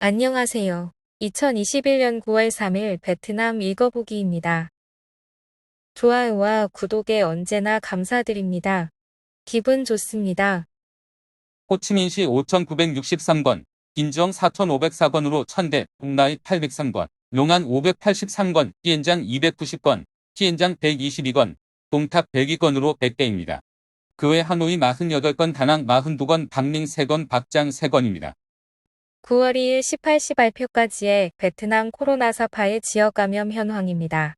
안녕하세요. 2021년 9월 3일 베트남 읽어보기입니다. 좋아요와 구독에 언제나 감사드립니다. 기분 좋습니다. 호치민시 5,963건, 인정 4,504건으로 천대, 동나이 803건, 롱안 583건, 비엔장 290건, 티엔장 122건, 동탑 102건으로 100대입니다. 그 외 하노이 48건, 다낭 42건, 박링 3건, 박장 3건입니다. 9월 2일 18시 발표까지의 베트남 코로나 사파의 지역 감염 현황입니다.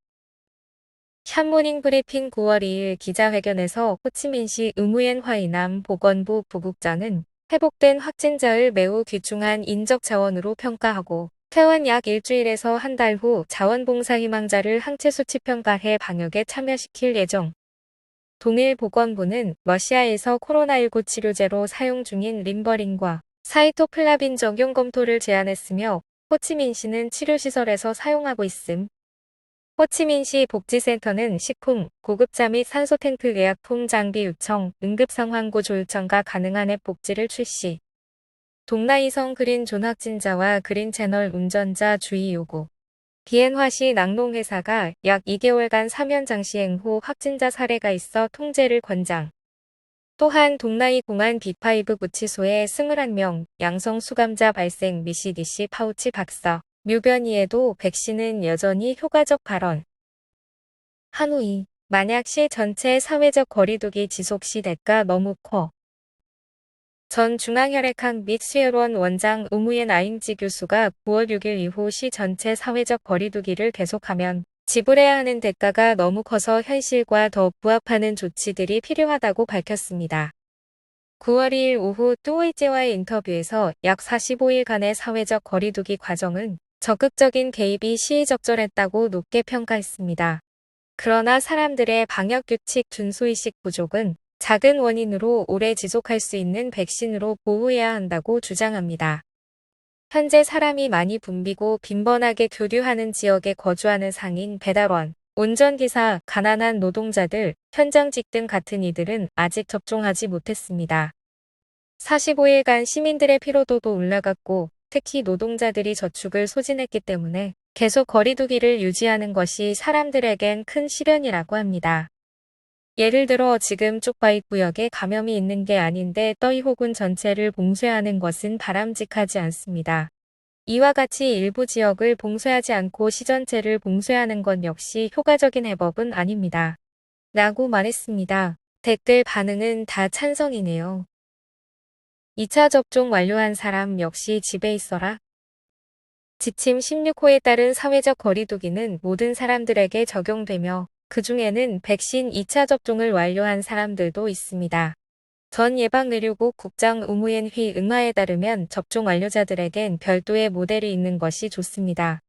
샷모닝 브리핑 9월 2일 기자회견에서 호치민시 의무엔 화이남 보건부 부국장은 회복된 확진자를 매우 귀중한 인적 자원으로 평가하고 퇴원 약 일주일에서 한 달 후 자원봉사 희망자를 항체 수치 평가해 방역에 참여시킬 예정. 동일 보건부는 러시아에서 코로나19 치료제로 사용 중인 림버린과 사이토플라빈 적용 검토를 제안했으며 호치민시는 치료시설에서 사용하고 있음. 호치민시 복지센터는 식품, 구급자 및 산소탱크 예약품 장비 요청, 응급상황구 조율청과 가능한 앱 복지를 출시. 동나이성 그린존 확진자와 그린채널 운전자 주의 요구. 비엔화시 낙농회사가 약 2개월간 사면장 시행 후 확진자 사례가 있어 통제를 권장. 또한 동나이 공안 B5 구치소에 21명 양성 수감자 발생 미시디시 파우치 박사. 묘변이에도 백신은 여전히 효과적 발언. 하노이. 만약 시 전체 사회적 거리두기 지속 시 대가 너무 커. 전 중앙혈액학 및 수혈원 원장 우무옌 아잉지 교수가 9월 6일 이후 시 전체 사회적 거리두기를 계속하면 지불해야 하는 대가가 너무 커서 현실과 더 부합하는 조치들이 필요하다고 밝혔습니다. 9월 2일 오후 뚜오이제와의 인터뷰에서 약 45일간의 사회적 거리두기 과정은 적극적인 개입이 시의적절했다고 높게 평가했습니다. 그러나 사람들의 방역규칙 준수의식 부족은 작은 원인으로 오래 지속할 수 있는 백신으로 보호해야 한다고 주장합니다. 현재 사람이 많이 붐비고 빈번하게 교류하는 지역에 거주하는 상인, 배달원, 운전기사, 가난한 노동자들, 현장직 등 같은 이들은 아직 접종하지 못했습니다. 45일간 시민들의 피로도도 올라갔고 특히 노동자들이 저축을 소진했기 때문에 계속 거리두기를 유지하는 것이 사람들에겐 큰 시련이라고 합니다. 예를 들어 지금 쪽바이 구역에 감염이 있는 게 아닌데 떠이 혹은 전체를 봉쇄하는 것은 바람직하지 않습니다. 이와 같이 일부 지역을 봉쇄하지 않고 시 전체를 봉쇄하는 것 역시 효과적인 해법은 아닙니다. 라고 말했습니다. 댓글 반응은 다 찬성이네요. 2차 접종 완료한 사람 역시 집에 있어라. 지침 16호에 따른 사회적 거리두기는 모든 사람들에게 적용되며 그 중에는 백신 2차 접종을 완료한 사람들도 있습니다. 전 예방의료국 국장 우무옌 휘 응마에 따르면 접종 완료자들에겐 별도의 모델이 있는 것이 좋습니다.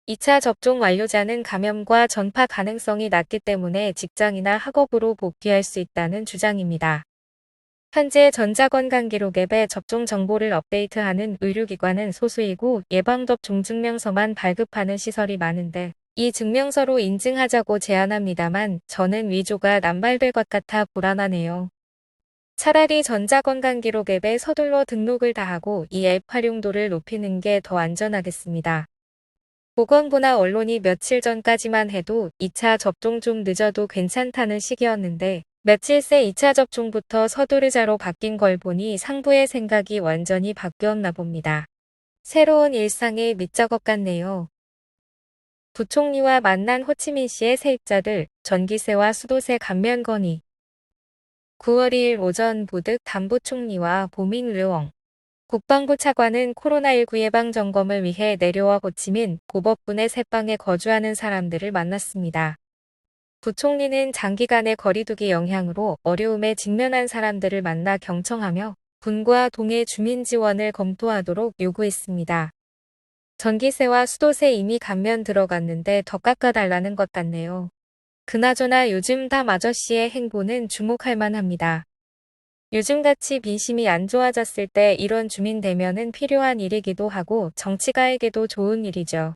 2차 접종 완료자는 감염과 전파 가능성이 낮기 때문에 직장이나 학업으로 복귀할 수 있다는 주장입니다. 현재 전자건강기록 앱에 접종 정보를 업데이트하는 의료기관은 소수이고 예방접종 증명서만 발급하는 시설이 많은데 이 증명서로 인증하자고 제안합니다만 저는 위조가 남발될 것 같아 불안하네요. 차라리 전자건강기록 앱에 서둘러 등록을 다 하고 이 앱 활용도를 높이는 게 더 안전하겠습니다. 보건부나 언론이 며칠 전까지만 해도 2차 접종 좀 늦어도 괜찮다는 시기였는데 며칠 새 2차 접종부터 서두르자로 바뀐 걸 보니 상부의 생각이 완전히 바뀌었나 봅니다. 새로운 일상의 밑작업 같네요. 부총리와 만난 호치민시의 세입자들, 전기세와 수도세 감면 건의. 9월 2일 오전 부득 담부총리와 보밍 르웡 국방부 차관은 코로나19 예방 점검을 위해 내려와 호치민 고법군의 새방에 거주하는 사람들을 만났습니다. 부총리는 장기간의 거리두기 영향으로 어려움에 직면한 사람들을 만나 경청하며 군과 동해 주민 지원을 검토하도록 요구했습니다. 전기세와 수도세 이미 감면 들어갔는데 더 깎아달라는 것 같네요. 그나저나 요즘 담 아저씨의 행보는 주목할 만합니다. 요즘같이 민심이 안 좋아졌을 때 이런 주민 대면은 필요한 일이기도 하고 정치가에게도 좋은 일이죠.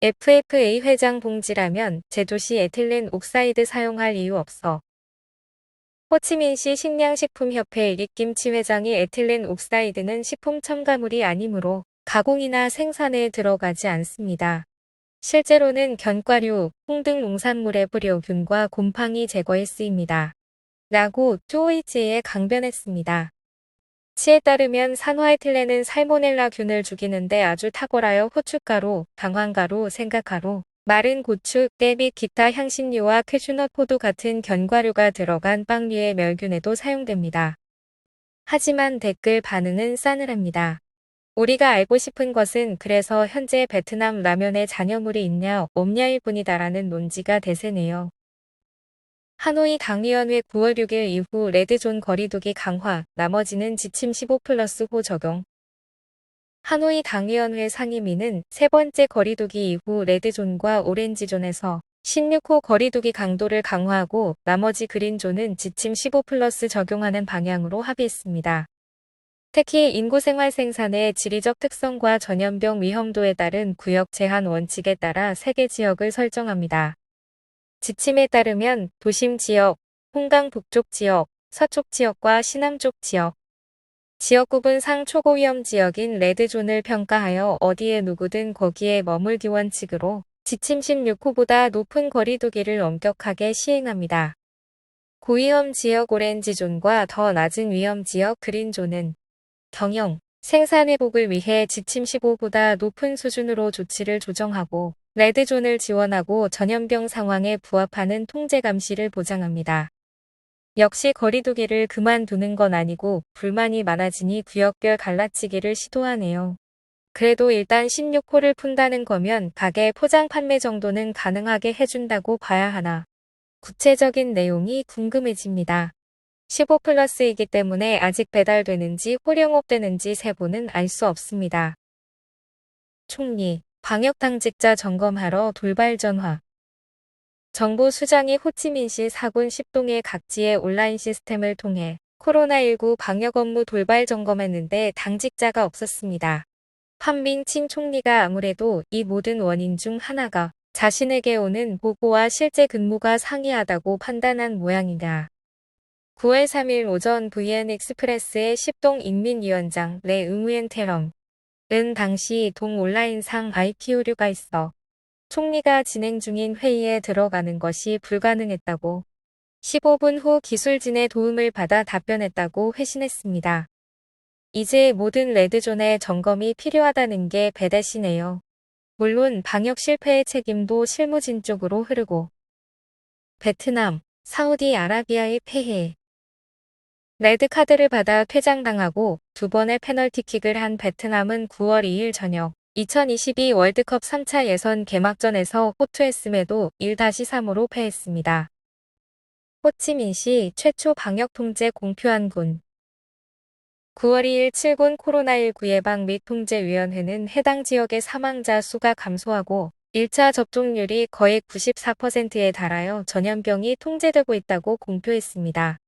FFA 회장 봉지라면 제조시 에틸렌 옥사이드 사용할 이유 없어. 호치민시 식량식품협회 리김치 회장이 에틸렌 옥사이드는 식품 첨가물이 아니므로 가공이나 생산에 들어가지 않습니다. 실제로는 견과류, 콩 등 농산물의 불효균과 곰팡이 제거에 쓰입니다. 라고 쪼이지에 강변했습니다. 치에 따르면 산화에틸렌은 살모넬라균을 죽이는데 아주 탁월하여 후춧가루, 방황가루, 생강가루, 마른 고추, 깨 및 기타 향신료와 캐슈넛 포도 같은 견과류가 들어간 빵류의 멸균에도 사용됩니다. 하지만 댓글 반응은 싸늘합니다. 우리가 알고 싶은 것은 그래서 현재 베트남 라면에 잔여물이 있냐 없냐일 뿐이다라는 논지가 대세네요. 하노이 당위원회 9월 6일 이후 레드존 거리두기 강화, 나머지는 지침 15+5 적용. 하노이 당위원회 상임위는 세 번째 거리두기 이후 레드존과 오렌지존에서 16호 거리두기 강도를 강화하고 나머지 그린존은 지침 15+ 적용하는 방향으로 합의했습니다. 특히 인구생활 생산의 지리적 특성과 전염병 위험도에 따른 구역 제한 원칙에 따라 3개 지역을 설정합니다. 지침에 따르면 도심 지역, 홍강 북쪽 지역, 서쪽 지역과 시남쪽 지역, 지역 구분상 초고위험 지역인 레드존을 평가하여 어디에 누구든 거기에 머물기 원칙으로 지침 16호보다 높은 거리두기를 엄격하게 시행합니다. 고위험 지역 오렌지존과 더 낮은 위험 지역 그린존은 경영, 생산 회복을 위해 지침 15보다 높은 수준으로 조치를 조정하고 레드존을 지원하고 전염병 상황에 부합하는 통제 감시를 보장합니다. 역시 거리두기를 그만두는 건 아니고 불만이 많아지니 구역별 갈라치기를 시도하네요. 그래도 일단 16호를 푼다는 거면 가게 포장 판매 정도는 가능하게 해준다고 봐야 하나. 구체적인 내용이 궁금해집니다. 15+이기 때문에 아직 배달되는지 호령업되는지 세부는 알 수 없습니다. 총리, 방역당직자 점검하러 돌발 전화. 정부 수장이 호치민시 사군 10동의 각지의 온라인 시스템을 통해 코로나19 방역 업무 돌발 점검했는데 당직자가 없었습니다. 판밍친 총리가 아무래도 이 모든 원인 중 하나가 자신에게 오는 보고와 실제 근무가 상이하다고 판단한 모양이다. 9월 3일 오전 VN 익스프레스의 10동 인민위원장 레 응우엔 테럼은 당시 동 온라인상 IP 오류가 있어 총리가 진행 중인 회의에 들어가는 것이 불가능했다고 15분 후 기술진의 도움을 받아 답변했다고 회신했습니다. 이제 모든 레드존의 점검이 필요하다는 게 배대시네요. 물론 방역 실패의 책임도 실무진 쪽으로 흐르고 베트남, 사우디아라비아의 폐해 레드카드를 받아 퇴장당하고 두 번의 페널티킥을 한 베트남은 9월 2일 저녁 2022 월드컵 3차 예선 개막전에서 호투했음에도 1-3으로 패했습니다. 호치민시 최초 방역 통제 공표한 군 9월 2일 7군 코로나19 예방 및 통제위원회는 해당 지역의 사망자 수가 감소하고 1차 접종률이 거의 94%에 달하여 전염병이 통제되고 있다고 공표했습니다.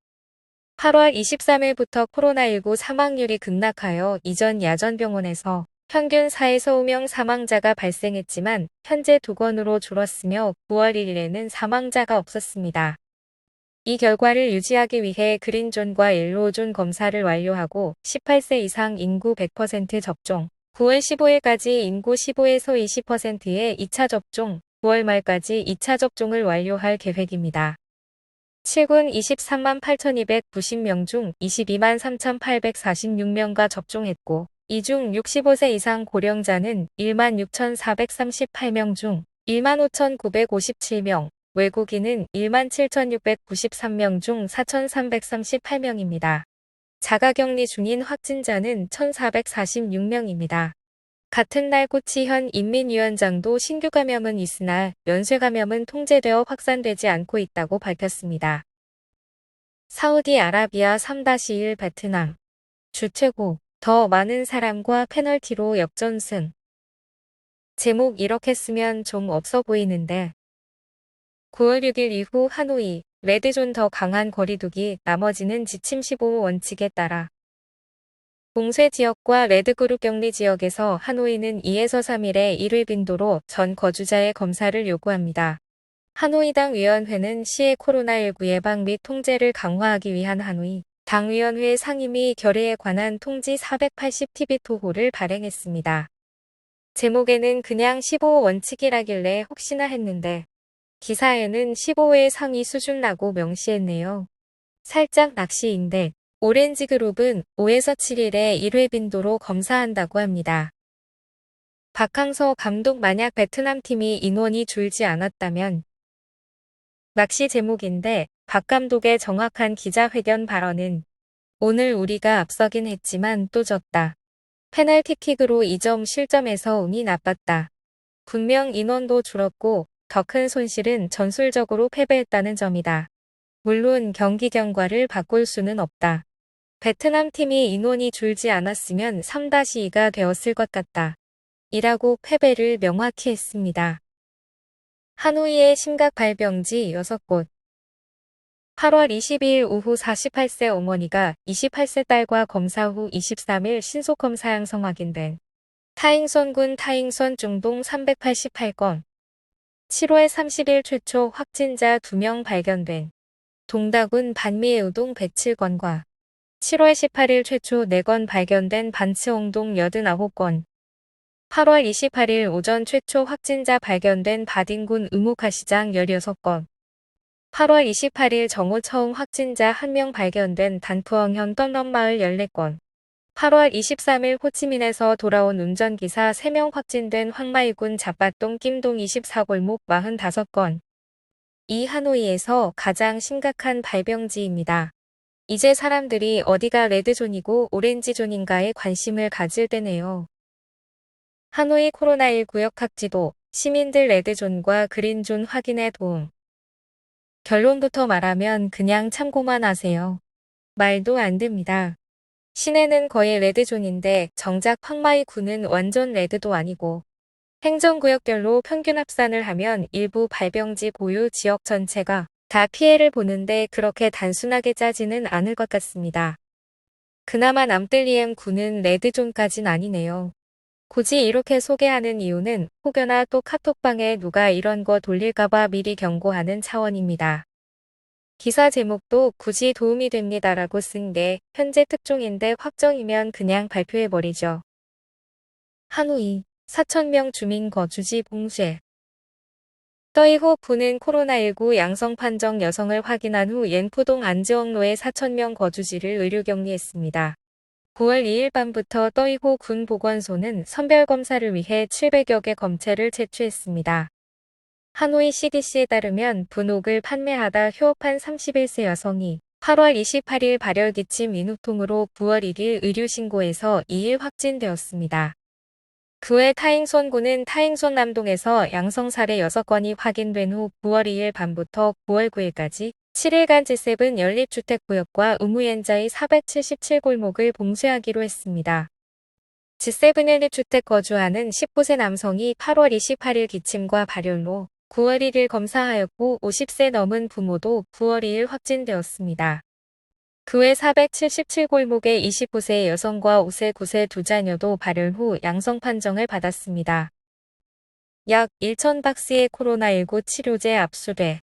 8월 23일부터 코로나19 사망률이 급락하여 이전 야전병원에서 평균 4에서 5명 사망자가 발생했지만 현재 2건으로 줄었으며 9월 1일에는 사망자가 없었습니다. 이 결과를 유지하기 위해 그린존과 옐로우존 검사를 완료하고 18세 이상 인구 100% 접종, 9월 15일까지 인구 15에서 20%의 2차 접종, 9월 말까지 2차 접종을 완료할 계획입니다. 7군 23만 8,290명 중 22만 3,846명가 접종했고 이 중 65세 이상 고령자는 1만 6,438명 중 1만 5,957명, 외국인은 1만 7,693명 중 4,338명입니다. 자가격리 중인 확진자는 1,446명입니다. 같은 날 코치현 인민위원장도 신규 감염은 있으나 연쇄 감염은 통제되어 확산되지 않고 있다고 밝혔습니다. 사우디아라비아 3-1 베트남 주 최고 더 많은 사람과 페널티로 역전승. 제목 이렇게 쓰면 좀 없어 보이는데 9월 6일 이후 하노이 레드존 더 강한 거리두기 나머지는 지침 15 원칙에 따라 봉쇄 지역과 레드그룹 격리 지역에서 하노이는 2에서 3일의 1회 빈도로 전 거주자의 검사를 요구합니다. 하노이당 위원회는 시의 코로나19 예방 및 통제를 강화하기 위한 하노이 당위원회 상임위 결의에 관한 통지 480TB 토호를 발행했습니다. 제목에는 그냥 15호 원칙이라길래 혹시나 했는데 기사에는 15회 상위 수준라고 명시했네요. 살짝 낚시인데 오렌지그룹은 5에서 7일에 1회 빈도로 검사한다고 합니다. 박항서 감독 만약 베트남 팀이 인원이 줄지 않았다면 낚시 제목인데 박 감독의 정확한 기자회견 발언은 오늘 우리가 앞서긴 했지만 또 졌다. 페널티킥으로 2점 실점해서 운이 나빴다. 분명 인원도 줄었고 더 큰 손실은 전술적으로 패배했다는 점이다. 물론 경기 경과를 바꿀 수는 없다. 베트남 팀이 인원이 줄지 않았으면 3-2가 되었을 것 같다. 이라고 패배를 명확히 했습니다. 하노이의 심각 발병지 6곳 8월 22일 오후 48세 어머니가 28세 딸과 검사 후 23일 신속검사 양성 확인된 타잉선군 타잉선 중동 388건 7월 30일 최초 확진자 2명 발견된 동다군 반미애우동 107건과 7월 18일 최초 4건 발견된 반츠홍동 89건 8월 28일 오전 최초 확진자 발견된 바딘군 의무카시장 16건 8월 28일 정오 처음 확진자 1명 발견된 단푸엉현 떤런마을 14건 8월 23일 호치민에서 돌아온 운전기사 3명 확진된 황마이군 잡밭동 낌동 24골목 45건 이 하노이에서 가장 심각한 발병지입니다. 이제 사람들이 어디가 레드존이고 오렌지존인가에 관심을 가질 때네요. 하노이 코로나19 역학지도 시민들 레드존과 그린존 확인에 도움. 결론부터 말하면 그냥 참고만 하세요. 말도 안 됩니다. 시내는 거의 레드존인데 정작 황마이군은 완전 레드도 아니고 행정구역별로 평균 합산을 하면 일부 발병지 고유 지역 전체가 다 피해를 보는데 그렇게 단순하게 짜지는 않을 것 같습니다. 그나마 남뜰리엠 군은 레드존까진 아니네요. 굳이 이렇게 소개하는 이유는 혹여나 또 카톡방에 누가 이런 거 돌릴까봐 미리 경고하는 차원입니다. 기사 제목도 굳이 도움이 됩니다라고 쓴 게 현재 특종인데 확정이면 그냥 발표해버리죠. 하노이 4,000명 주민 거주지 봉쇄. 떠이호 군은 코로나19 양성 판정 여성을 확인한 후 옌포동 안즈엉로의 4,000명 거주지를 의료격리했습니다. 9월 2일 밤부터 떠이호 군 보건소는 선별검사를 위해 700여 개 검체를 채취했습니다. 하노이 CDC에 따르면 분옥을 판매하다 휴업한 31세 여성이 8월 28일 발열기침 인후통으로 9월 1일 의료신고에서 2일 확진되었습니다. 그 외 타잉손군은 타잉손 남동에서 양성 사례 6건이 확인된 후 9월 2일 밤부터 9월 9일까지 7일간 G7 연립주택구역과 우무옌자이 477골목을 봉쇄하기로 했습니다. G7 연립주택 거주하는 19세 남성이 8월 28일 기침과 발열로 9월 1일 검사하였고 50세 넘은 부모도 9월 2일 확진되었습니다. 그 외 477골목의 29세 여성과 5세 9세 두 자녀도 발열 후 양성 판정을 받았습니다. 약 1,000박스의 코로나19 치료제 압수돼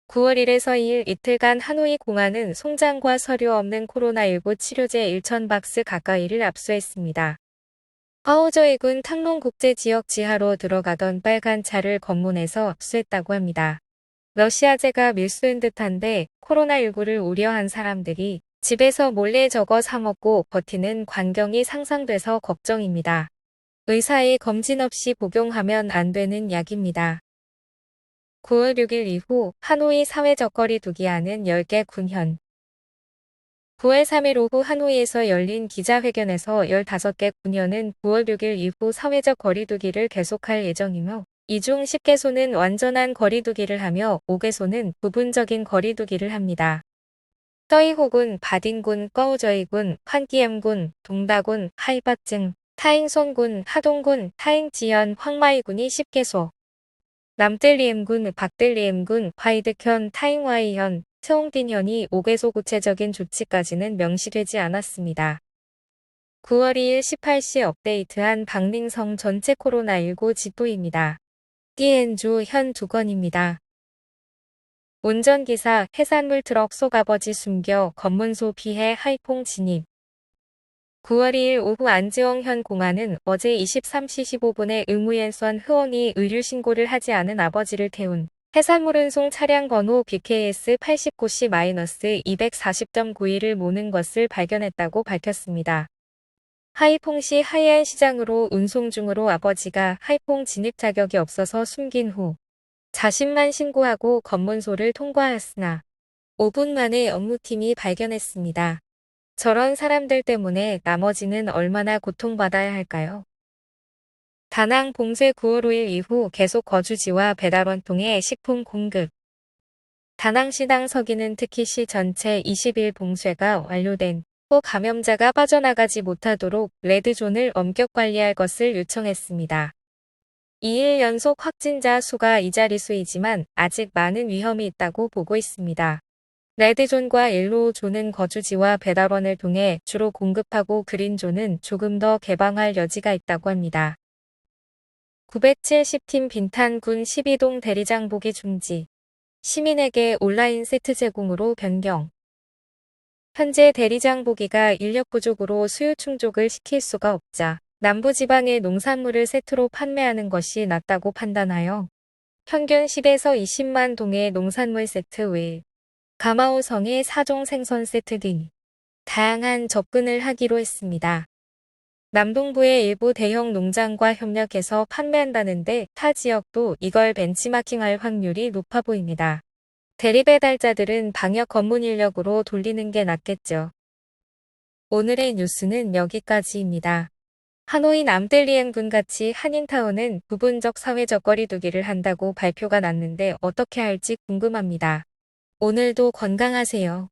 9월 1일에서 2일 이틀간 하노이 공안은 송장과 서류 없는 코로나19 치료제 1,000박스 가까이를 압수했습니다. 하오저이군 탕롱국제지역 지하로 들어가던 빨간 차를 검문해서 압수했다고 합니다. 러시아제가 밀수인 듯한데 코로나19를 우려한 사람들이 집에서 몰래 저거 사 먹고 버티는 광경이 상상돼서 걱정입니다. 의사의 검진 없이 복용하면 안 되는 약입니다. 9월 6일 이후 하노이 사회적 거리 두기 하는 10개 군현 9월 3일 오후 하노이에서 열린 기자회견에서 15개 군현은 9월 6일 이후 사회적 거리 두기를 계속할 예정이며 이 중 10개소는 완전한 거리 두기를 하며 5개소는 부분적인 거리 두기를 합니다. 떠이호군, 바딘군, 꺼우저이군, 환기엠군, 동다군, 하이바증, 타잉손군, 하동군, 타잉지현, 황마이군이 10개소 남뜰리엠군, 박뜰리엠군, 화이득현, 타잉와이현, 트옹딘현이 5개소 구체적인 조치까지는 명시되지 않았습니다. 9월 2일 18시 업데이트한 박링성 전체 코로나19 지도입니다. 띠엔주 현 2건입니다. 운전기사 해산물 트럭 속 아버지 숨겨 검문소 피해 하이퐁 진입. 9월 2일 오후 안지영 현 공안은 어제 23시 15분에 의무연수원 흐원이 의류신고를 하지 않은 아버지를 태운 해산물 운송 차량 번호 BKS 89C-240.92를 모는 것을 발견했다고 밝혔습니다. 하이퐁시 하이안 시장으로 운송 중으로 아버지가 하이퐁 진입 자격이 없어서 숨긴 후 자신만 신고하고 검문소를 통과하였으나 5분 만에 업무팀이 발견했습니다. 저런 사람들 때문에 나머지는 얼마나 고통받아야 할까요? 다낭 봉쇄 9월 5일 이후 계속 거주지와 배달원 통해 식품 공급. 다낭시당 서기는 특히 시 전체 20일 봉쇄가 완료된 후 감염자가 빠져나가지 못하도록 레드존을 엄격 관리할 것을 요청했습니다. 2일 연속 확진자 수가 이 자릿수이지만 아직 많은 위험이 있다고 보고 있습니다. 레드존과 옐로우존은 거주지와 배달원을 통해 주로 공급하고 그린존은 조금 더 개방할 여지가 있다고 합니다. 970팀 빈탄군 12동 대리장 보기 중지. 시민에게 온라인 세트 제공으로 변경. 현재 대리장 보기가 인력 부족으로 수요 충족을 시킬 수가 없자 남부지방의 농산물을 세트로 판매하는 것이 낫다고 판단하여 평균 10에서 20만 동의 농산물 세트 외에 가마오성의 4종 생선 세트 등 다양한 접근을 하기로 했습니다. 남동부의 일부 대형 농장과 협력해서 판매한다는데 타 지역도 이걸 벤치마킹할 확률이 높아 보입니다. 대리배달자들은 방역 검문 인력으로 돌리는 게 낫겠죠. 오늘의 뉴스는 여기까지입니다. 하노이 남들리엔군 같이 한인타운은 부분적 사회적 거리두기를 한다고 발표가 났는데 어떻게 할지 궁금합니다. 오늘도 건강하세요.